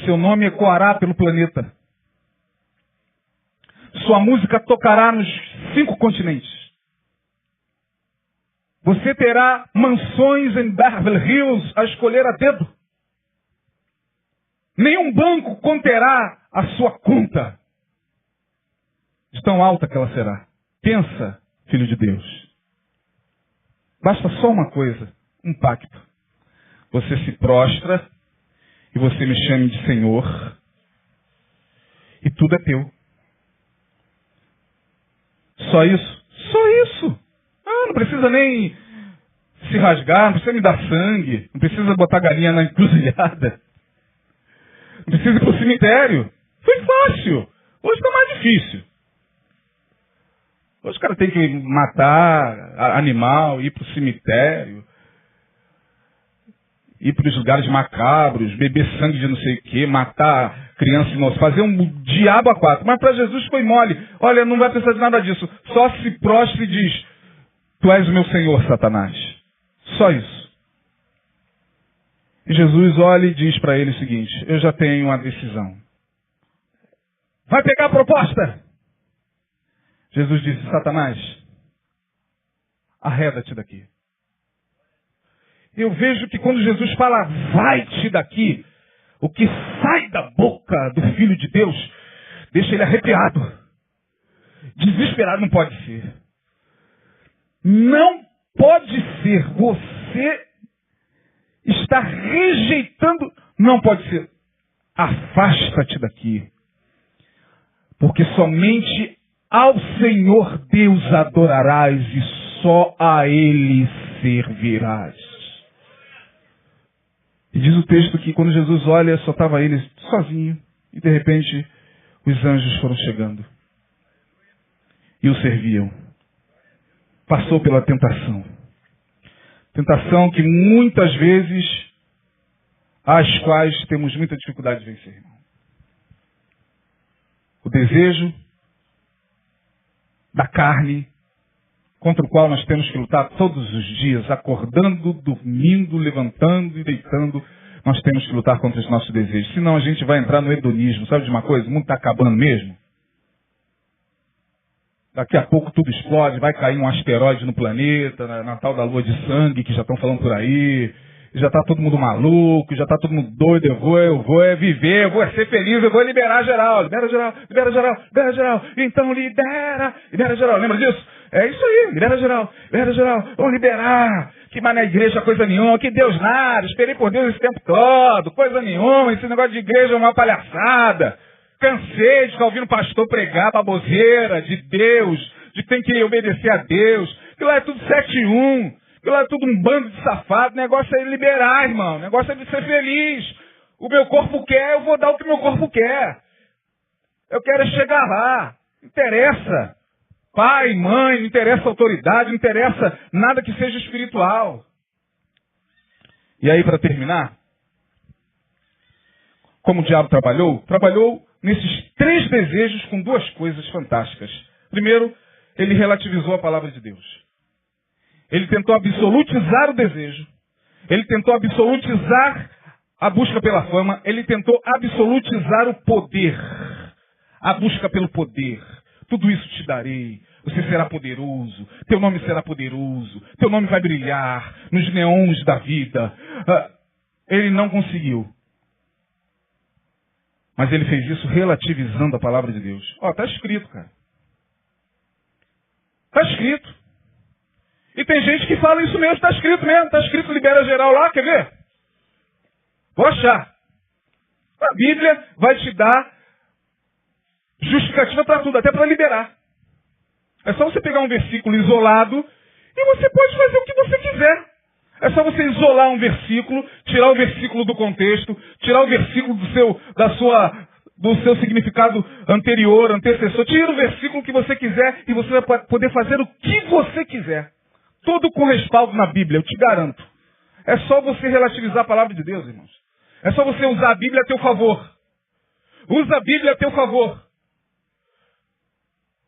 Seu nome ecoará pelo planeta. Sua música tocará nos 5 continentes. Você terá mansões em Beverly Hills a escolher a dedo. Nenhum banco conterá a sua conta de tão alta que ela será. Pensa, filho de Deus. Basta só uma coisa, um pacto. Você se prostra e você me chame de Senhor e tudo é teu. Só isso? Só isso. Não precisa nem se rasgar, não precisa me dar sangue, não precisa botar galinha na encruzilhada, não precisa ir para o cemitério. Foi fácil. Hoje está mais difícil. Hoje o cara tem que matar animal, ir para o cemitério, ir para os lugares macabros, beber sangue de não sei o quê, matar criança inocente, fazer um diabo a 4. Mas para Jesus foi mole. Olha, não vai precisar de nada disso. Só se prostre e diz, tu és o meu Senhor, Satanás. Só isso. E Jesus olha e diz para ele o seguinte, eu já tenho uma decisão. Vai pegar a proposta? Jesus disse, Satanás, arreda-te daqui. Eu vejo que quando Jesus fala, vai-te daqui, o que sai da boca do Filho de Deus, deixa ele arrepiado. Desesperado não pode ser. Não pode ser. Você está rejeitando, não pode ser. Afasta-te daqui. Porque somente ao Senhor Deus adorarás e só a Ele servirás. E diz o texto que quando Jesus olha, só estava ele sozinho. E de repente, os anjos foram chegando. E o serviam. Passou pela tentação. Tentação que muitas vezes às quais temos muita dificuldade de vencer, irmão. O desejo da carne, contra o qual nós temos que lutar todos os dias, acordando, dormindo, levantando e deitando, nós temos que lutar contra os nossos desejos. Senão a gente vai entrar no hedonismo. Sabe de uma coisa? O mundo está acabando mesmo. Daqui a pouco tudo explode, vai cair um asteroide no planeta, na tal da lua de sangue, que já estão falando por aí. Já está todo mundo maluco, já está todo mundo doido. Eu vou viver, eu vou ser feliz, eu vou liberar geral. Libera geral, libera geral, libera geral. Então libera geral. Lembra disso? É isso aí, libera geral, vamos liberar. Que mais na igreja coisa nenhuma, que Deus nada, esperei por Deus esse tempo todo, coisa nenhuma, esse negócio de igreja é uma palhaçada. Cansei de ficar ouvindo pastor pregar baboseira de Deus, de que tem que obedecer a Deus, que lá é tudo 7-1, que lá é tudo um bando de safado, o negócio é liberar, irmão, o negócio é de ser feliz. O meu corpo quer, eu vou dar o que meu corpo quer. Eu quero chegar lá, não interessa. Pai, mãe, não interessa autoridade, não interessa nada que seja espiritual. E aí, para terminar, como o diabo trabalhou nesses 3 desejos com 2 coisas fantásticas. Primeiro, ele relativizou a palavra de Deus. Ele tentou absolutizar o desejo. Ele tentou absolutizar a busca pela fama. Ele tentou absolutizar o poder. A busca pelo poder. Tudo isso te darei. Você será poderoso. Teu nome será poderoso. Teu nome vai brilhar nos neons da vida. Ele não conseguiu. Mas ele fez isso relativizando a palavra de Deus. Está escrito, cara. Está escrito. E tem gente que fala isso mesmo. Está escrito mesmo. Está escrito libera geral lá. Quer ver? Vou achar. A Bíblia vai te dar justificativa para tudo, até para liberar. É só você pegar um versículo isolado e você pode fazer o que você quiser. É só você isolar um versículo, tirar o versículo do contexto, tirar o versículo do seu significado anterior, antecessor. Tira o versículo que você quiser e você vai poder fazer o que você quiser. Tudo com respaldo na Bíblia, eu te garanto. É só você relativizar a palavra de Deus, irmãos. É só você usar a Bíblia a teu favor. Usa a Bíblia a teu favor.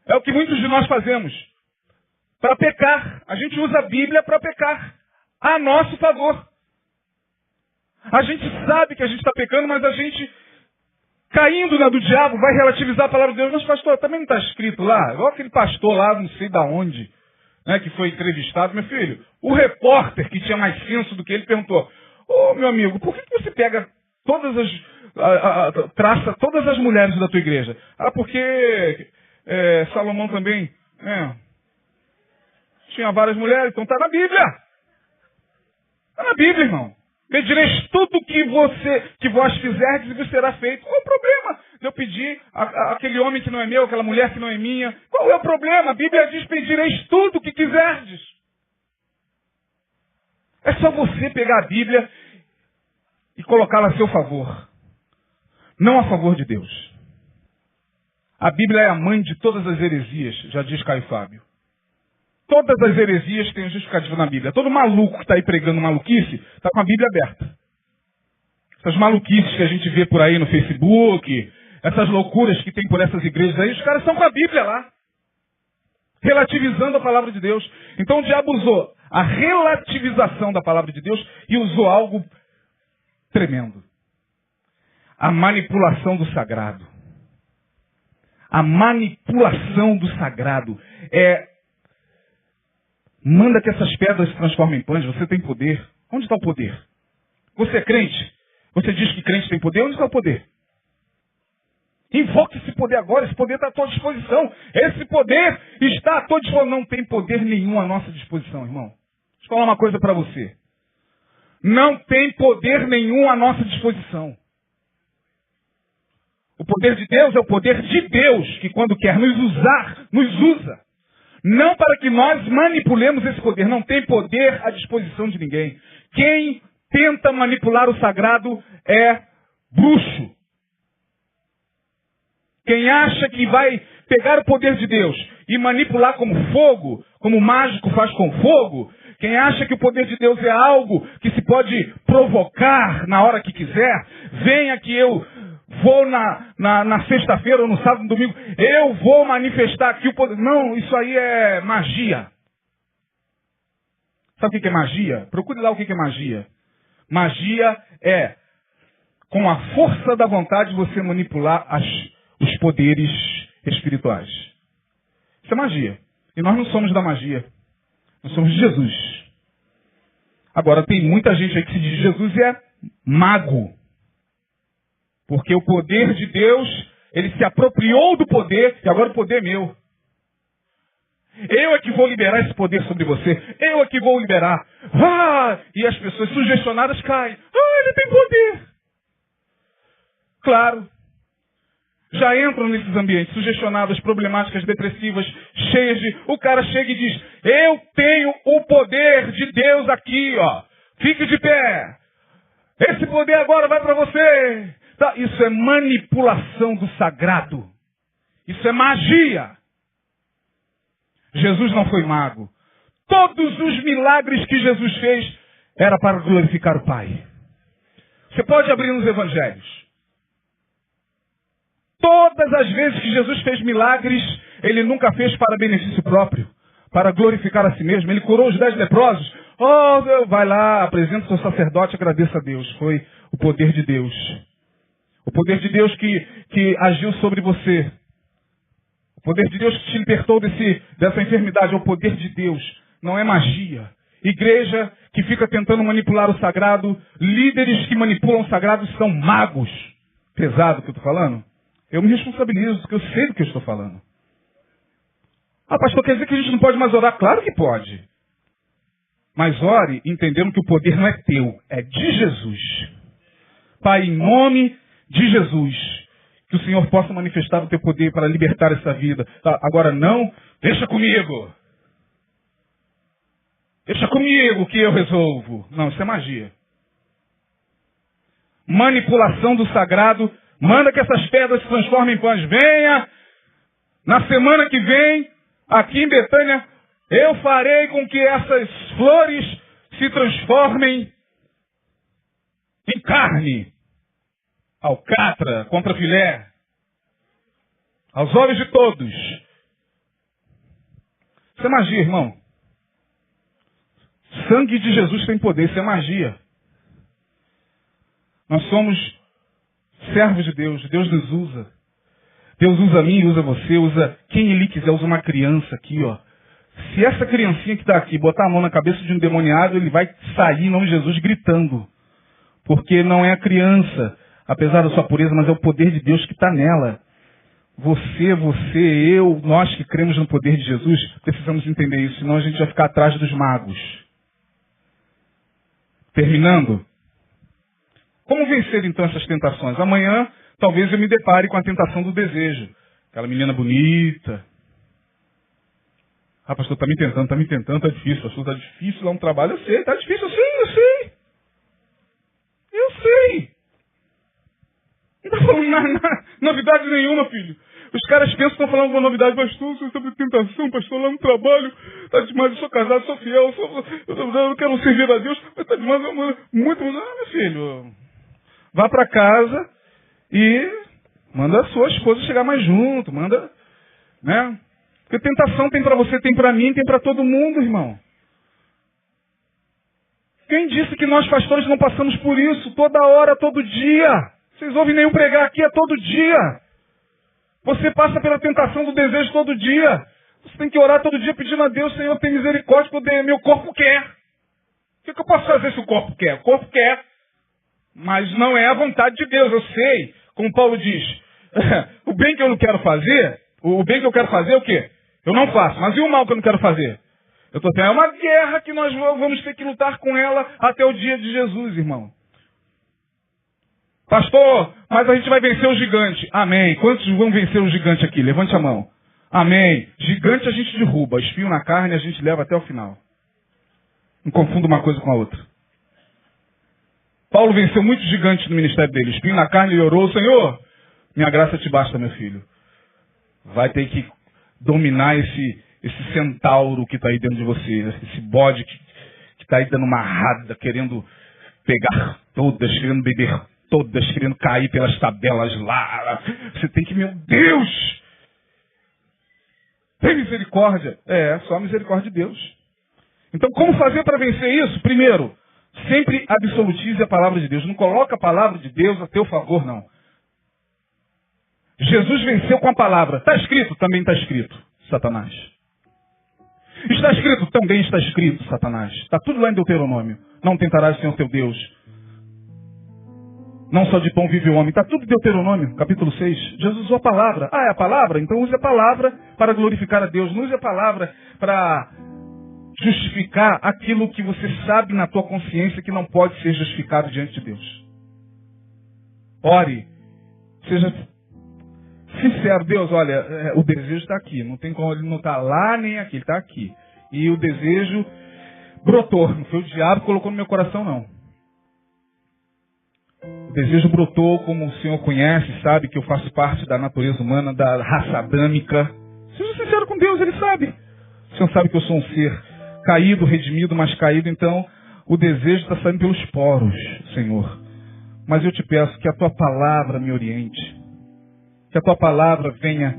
É o que muitos de nós fazemos. Para pecar. A gente usa a Bíblia para pecar. A nosso favor. A gente sabe que a gente está pecando, mas a gente, caindo na do diabo, vai relativizar a palavra de Deus. Mas, pastor, também não está escrito lá? Igual aquele pastor lá, não sei de onde, né, que foi entrevistado. Meu filho, o repórter que tinha mais senso do que ele perguntou: meu amigo, por que você pega traça todas as mulheres da tua igreja? Porque Salomão também tinha várias mulheres, então está na Bíblia. Está na Bíblia, irmão. Pedireis tudo que vós fizerdes e vos será feito. Qual é o problema de eu pedir aquele homem que não é meu, aquela mulher que não é minha? Qual é o problema? A Bíblia diz: pedireis tudo o que quiserdes. É só você pegar a Bíblia e colocá-la a seu favor. Não a favor de Deus. A Bíblia é a mãe de todas as heresias, já diz Caio Fábio. Todas as heresias têm justificativa na Bíblia. Todo maluco que está aí pregando maluquice está com a Bíblia aberta. Essas maluquices que a gente vê por aí no Facebook, essas loucuras que tem por essas igrejas aí, os caras estão com a Bíblia lá. Relativizando a palavra de Deus. Então o diabo usou a relativização da palavra de Deus e usou algo tremendo. A manipulação do sagrado. A manipulação do sagrado manda que essas pedras se transformem em pães. Você tem poder. Onde está o poder? Você é crente? Você diz que crente tem poder? Onde está o poder? Invoque esse poder agora. Esse poder está à tua disposição. Esse poder está à tua disposição. Não tem poder nenhum à nossa disposição, irmão. Deixa eu falar uma coisa para você. Não tem poder nenhum à nossa disposição. O poder de Deus é o poder de Deus, que quando quer nos usar, nos usa. Não para que nós manipulemos esse poder. Não tem poder à disposição de ninguém. Quem tenta manipular o sagrado é bruxo. Quem acha que vai pegar o poder de Deus e manipular como fogo, como o mágico faz com fogo, Quem acha que o poder de Deus é algo que se pode provocar na hora que quiser, venha que eu vou na sexta-feira ou no sábado, no domingo, eu vou manifestar aqui o poder. Não, isso aí é magia. Sabe o que é magia? Procure lá o que é magia. Magia é, com a força da vontade, você manipular os poderes espirituais. Isso é magia. E nós não somos da magia. Nós somos de Jesus. Agora, tem muita gente aí que se diz de Jesus e é mago. Porque o poder de Deus, ele se apropriou do poder e agora o poder é meu. Eu é que vou liberar esse poder sobre você. Eu é que vou liberar. E as pessoas sugestionadas caem. Ele tem poder. Claro. Já entram nesses ambientes sugestionadas, problemáticas, depressivas, cheias de... O cara chega e diz, eu tenho o poder de Deus aqui, ó. Fique de pé. Esse poder agora vai para você. Tá? Isso é manipulação do sagrado. Isso é magia. Jesus não foi mago. Todos os milagres que Jesus fez era para glorificar o Pai. Você pode abrir nos evangelhos. Todas as vezes que Jesus fez milagres, ele nunca fez para benefício próprio, para glorificar a si mesmo. Ele curou os 10 leprosos. Vai lá, apresenta o seu sacerdote, agradeça a Deus. Foi o poder de Deus. O poder de Deus que agiu sobre você. O poder de Deus que te libertou dessa enfermidade. É o poder de Deus. Não é magia. Igreja que fica tentando manipular o sagrado. Líderes que manipulam o sagrado são magos. Pesado o que eu estou falando? Eu me responsabilizo, porque eu sei do que eu estou falando. Pastor, quer dizer que a gente não pode mais orar? Claro que pode. Mas ore entendendo que o poder não é teu, é de Jesus. Pai, em nome de Jesus, que o Senhor possa manifestar o teu poder para libertar essa vida. Agora não, deixa comigo. Deixa comigo que eu resolvo. Não, isso é magia. Manipulação do sagrado. Manda que essas pedras se transformem em pães. Venha, na semana que vem, aqui em Betânia, eu farei com que essas flores se transformem em carne. Alcatra, contra filé. Aos olhos de todos. Isso é magia, irmão. Sangue de Jesus tem poder, isso é magia. Nós somos servos de Deus, Deus nos usa. Deus usa a mim, usa você, usa quem Ele quiser, usa uma criança aqui, ó. Se essa criancinha que está aqui botar a mão na cabeça de um endemoniado, ele vai sair em nome de Jesus gritando. Porque não é a criança, apesar da sua pureza, mas é o poder de Deus que está nela. Você, eu, nós que cremos no poder de Jesus, precisamos entender isso, senão a gente vai ficar atrás dos magos. Terminando. Como vencer, então, essas tentações? Amanhã, talvez eu me depare com a tentação do desejo. Aquela menina bonita. Pastor, está me tentando, está difícil. Pastor, está difícil lá no trabalho. Eu sei, está difícil, eu sei. Não está falando novidade nenhuma, filho. Os caras pensam que estão falando uma novidade. Pastor, sobre tentação, pastor, lá no trabalho. Está demais, eu sou casado, sou fiel, eu quero servir a Deus. Mas está demais, muito. Meu filho... Vá para casa e manda a sua esposa chegar mais junto. Manda, né? Porque tentação tem para você, tem para mim, tem para todo mundo, irmão. Quem disse que nós pastores não passamos por isso toda hora, todo dia? Vocês ouvem nenhum pregar aqui, é todo dia. Você passa pela tentação do desejo todo dia. Você tem que orar todo dia pedindo a Deus, Senhor, tem misericórdia, porque meu corpo quer. O que eu posso fazer se o corpo quer? O corpo quer. Mas não é a vontade de Deus, eu sei. Como Paulo diz, o bem que eu não quero fazer, o bem que eu quero fazer é o quê? Eu não faço. Mas e o mal que eu não quero fazer? É uma guerra que nós vamos ter que lutar com ela até o dia de Jesus, irmão. Pastor, mas a gente vai vencer o gigante. Amém. Quantos vão vencer o gigante aqui? Levante a mão. Amém. Gigante a gente derruba. Espinho na carne a gente leva até o final. Não confunda uma coisa com a outra. Paulo venceu muitos gigantes no ministério dele. Espinho na carne, ele orou, Senhor, minha graça te basta, meu filho. Vai ter que dominar esse centauro que está aí dentro de você, esse bode está aí dando uma rada, querendo pegar todas, querendo beber todas, querendo cair pelas tabelas lá. Você tem que, meu Deus, tem misericórdia. É, só a misericórdia de Deus. Então, como fazer para vencer isso? Primeiro, sempre absolutize a palavra de Deus. Não coloca a palavra de Deus a teu favor, não. Jesus venceu com a palavra. Está escrito? Também está escrito, Satanás. Está escrito? Também está escrito, Satanás. Está tudo lá em Deuteronômio. Não tentarás o Senhor teu Deus. Não só de pão vive o homem. Está tudo em Deuteronômio, capítulo 6. Jesus usou a palavra. Ah, é a palavra? Então use a palavra para glorificar a Deus. Não use a palavra para justificar aquilo que você sabe na tua consciência que não pode ser justificado diante de Deus. Ore. Seja sincero. Deus, olha, o desejo está aqui. Não tem como ele não estar lá nem aqui. Ele está aqui. E o desejo brotou. Não foi o diabo que colocou no meu coração, não. O desejo brotou, como o Senhor conhece, sabe que eu faço parte da natureza humana, da raça adâmica. Seja sincero com Deus, Ele sabe. O Senhor sabe que eu sou um ser caído, redimido, mas caído, então o desejo está saindo pelos poros, Senhor. Mas eu te peço que a Tua palavra me oriente. Que a Tua palavra venha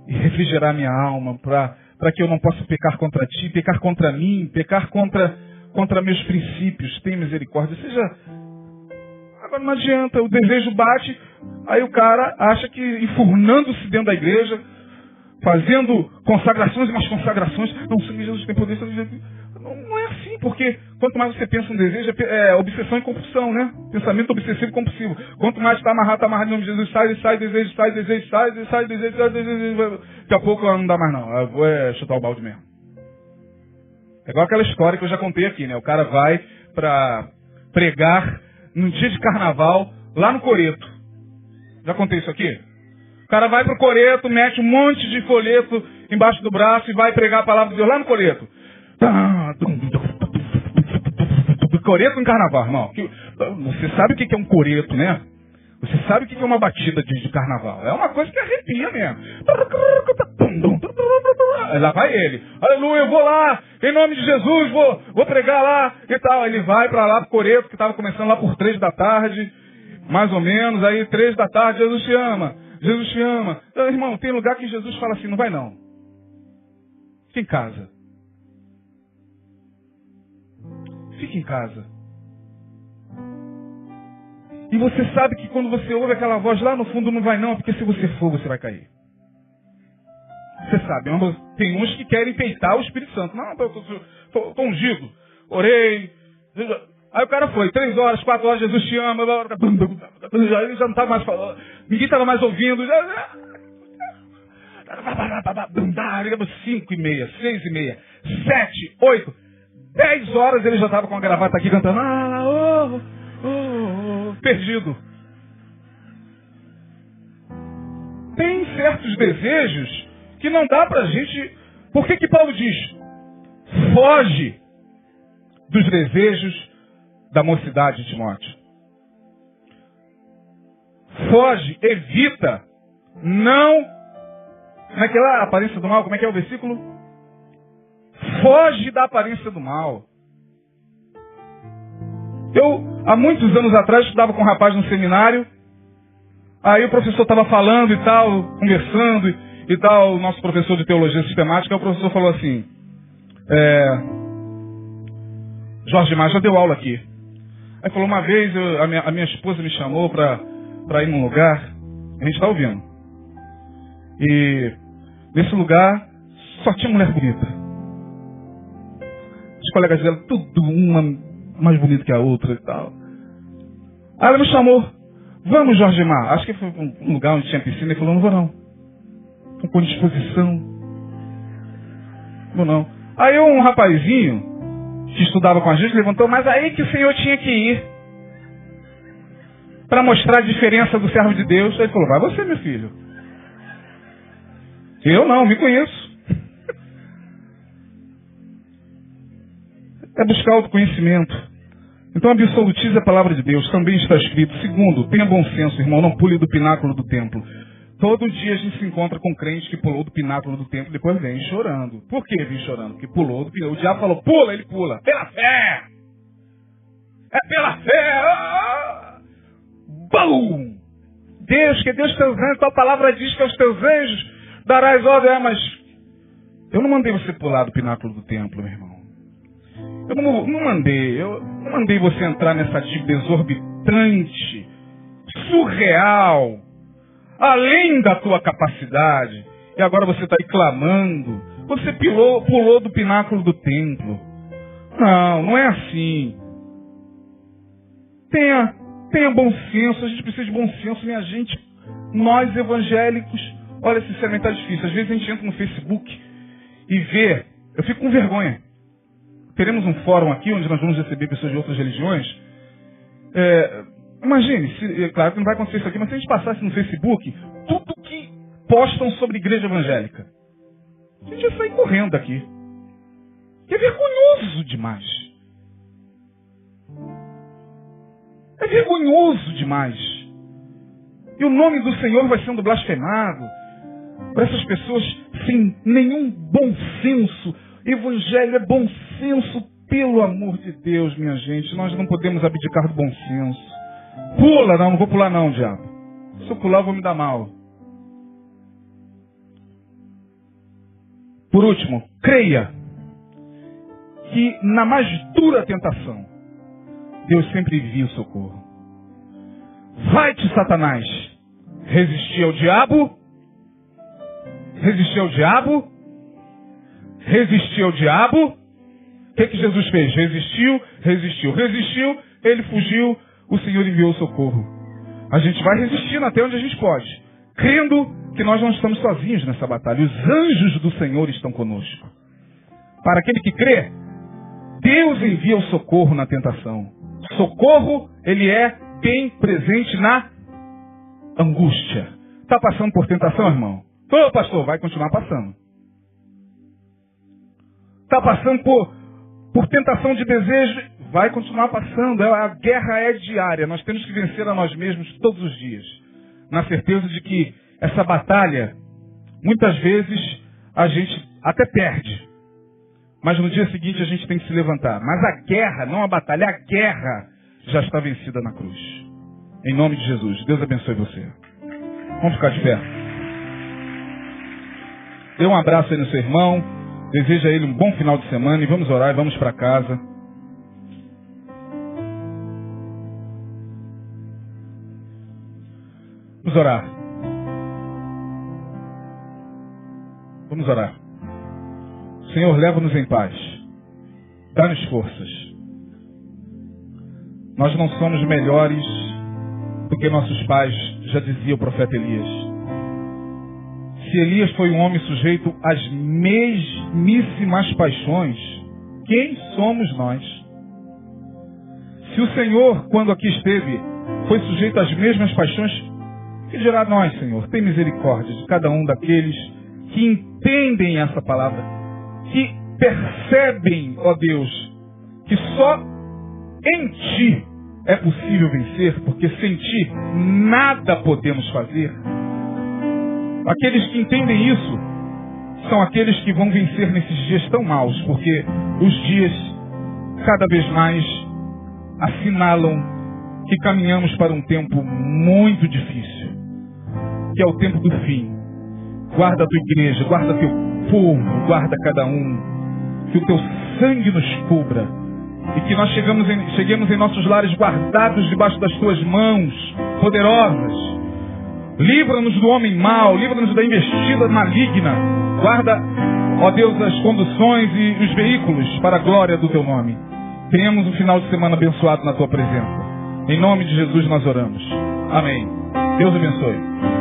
refrigerar minha alma, para que eu não possa pecar contra Ti, pecar contra mim, pecar contra meus princípios. Tenha misericórdia. Agora não adianta, o desejo bate, aí o cara acha que enfurnando-se dentro da igreja, fazendo consagrações e mais consagrações, não, Senhor Jesus tem poder, não é assim, porque quanto mais você pensa no desejo, é obsessão e compulsão, né? Pensamento obsessivo e compulsivo. Quanto mais está amarrado em nome de Jesus, sai, desejo, sai, desejo. Daqui a pouco não dá mais não, eu vou chutar o balde mesmo. É igual aquela história que eu já contei aqui, né? O cara vai para pregar num dia de carnaval, lá no Coreto. Já contei isso aqui? O cara vai pro Coreto, mete um monte de folheto embaixo do braço e vai pregar a palavra de Deus lá no Coreto. Coreto em carnaval, irmão. Você sabe o que é um coreto, né? Você sabe o que é uma batida de carnaval. É uma coisa que arrepia mesmo. Lá vai ele. Aleluia, eu vou lá, em nome de Jesus, vou pregar lá e tal. Ele vai para lá pro Coreto, que estava começando lá por 3 da tarde, mais ou menos. Aí 3 da tarde, Jesus te ama. Jesus te ama. Irmão, tem lugar que Jesus fala assim, não vai não. Fica em casa. Fica em casa. E você sabe que quando você ouve aquela voz lá no fundo, não vai não, porque se você for, você vai cair. Você sabe, tem uns que querem peitar o Espírito Santo. Não, eu estou ungido. Orei. Aí o cara foi, 3 horas, 4 horas, Jesus te ama. Ele já não estava mais falando. Ninguém estava mais ouvindo. 5h30, 6h30, 7, 8, 10 horas ele já estava com a gravata aqui cantando. Perdido. Tem certos desejos que não dá pra gente... Por que Paulo diz? Foge dos desejos da mocidade, Timóteo. Foge, evita. Não... Como é que é lá? A aparência do mal? Como é que é o versículo? Foge da aparência do mal. Eu, há muitos anos atrás, estudava com um rapaz no seminário. Aí o professor estava falando e tal, conversando e tal, o nosso professor de teologia sistemática, o professor falou assim, Jorge Mar já deu aula aqui. Aí falou, uma vez a minha esposa me chamou para ir num lugar, a gente está ouvindo. E nesse lugar só tinha mulher bonita. Os colegas dela, tudo uma mais bonita que a outra e tal. Aí ela me chamou. Vamos, Jorge Mar. Acho que foi um lugar onde tinha piscina. Ele falou, não vou não. Estou com disposição. Não vou não. Aí um rapazinho que estudava com a gente levantou, mas aí que o senhor tinha que ir para mostrar a diferença do servo de Deus. Aí ele falou, vai você, meu filho. Eu não, me conheço. É buscar autoconhecimento. Então absolutize a palavra de Deus. Também está escrito. Segundo, tenha bom senso, irmão. Não pule do pináculo do templo. Todo dia a gente se encontra com crente que pulou do pináculo do templo e depois vem chorando. Por que vem chorando? Porque pulou do pináculo. O diabo falou, pula, ele pula. Pela fé! É pela fé! Bum! Deus, que Deus teus anjos, tua palavra diz que aos teus anjos darás ordem. Mas eu não mandei você pular do pináculo do templo, meu irmão. Eu não mandei você entrar nessa dívida exorbitante, surreal, além da tua capacidade. E agora você está aí clamando. Você pulou do pináculo do templo. Não é assim. Tenha bom senso. A gente precisa de bom senso, minha gente. Nós evangélicos, olha, sinceramente está difícil. Às vezes a gente entra no Facebook e vê. Eu fico com vergonha. Teremos um fórum aqui onde nós vamos receber pessoas de outras religiões. Imagine, claro que não vai acontecer isso aqui, mas se a gente passasse no Facebook tudo que postam sobre igreja evangélica, a gente ia sair correndo daqui. É vergonhoso demais. É vergonhoso demais. E o nome do Senhor vai sendo blasfemado por essas pessoas sem nenhum bom senso. Evangelho é bom senso, pelo amor de Deus, minha gente. Nós não podemos abdicar do bom senso. Pula, não vou pular não, diabo. Se eu pular, eu vou me dar mal. Por último, creia que na mais dura tentação, Deus sempre envia o socorro. Vai-te, Satanás, resistir ao diabo, resistir ao diabo, resistir ao diabo. O que Jesus fez? Resistiu, ele fugiu, o Senhor enviou o socorro. A gente vai resistindo até onde a gente pode, crendo que nós não estamos sozinhos nessa batalha. Os anjos do Senhor estão conosco. Para aquele que crê, Deus envia o socorro na tentação. Socorro, ele é bem presente na angústia. Está passando por tentação, irmão? Ô, pastor, vai continuar passando. Está passando por tentação de desejo, vai continuar passando. A guerra é diária. Nós temos que vencer a nós mesmos todos os dias. Na certeza de que essa batalha, muitas vezes, a gente até perde. Mas no dia seguinte a gente tem que se levantar. Mas a guerra, não a batalha, a guerra já está vencida na cruz. Em nome de Jesus. Deus abençoe você. Vamos ficar de pé. Dê um abraço aí no seu irmão. Deseja a ele um bom final de semana. E vamos orar e vamos para casa. Vamos orar. Vamos orar. Senhor, leva-nos em paz. Dá-nos forças. Nós não somos melhores do que nossos pais, já dizia o profeta Elias. Se Elias foi um homem sujeito às mesmíssimas paixões, quem somos nós? Se o Senhor, quando aqui esteve, foi sujeito às mesmas paixões, que dirá nós, Senhor? Tem misericórdia de cada um daqueles que entendem essa palavra, que percebem, ó Deus, que só em Ti é possível vencer, porque sem Ti nada podemos fazer. Aqueles que entendem isso são aqueles que vão vencer nesses dias tão maus, porque os dias cada vez mais assinalam que caminhamos para um tempo muito difícil, que é o tempo do fim. Guarda a tua igreja, guarda teu povo, guarda cada um, que o teu sangue nos cubra e que nós cheguemos em nossos lares guardados debaixo das tuas mãos poderosas. Livra-nos do homem mau, livra-nos da investida maligna. Guarda, ó Deus, as conduções e os veículos para a glória do teu nome. Tenhamos um final de semana abençoado na tua presença. Em nome de Jesus nós oramos. Amém. Deus abençoe.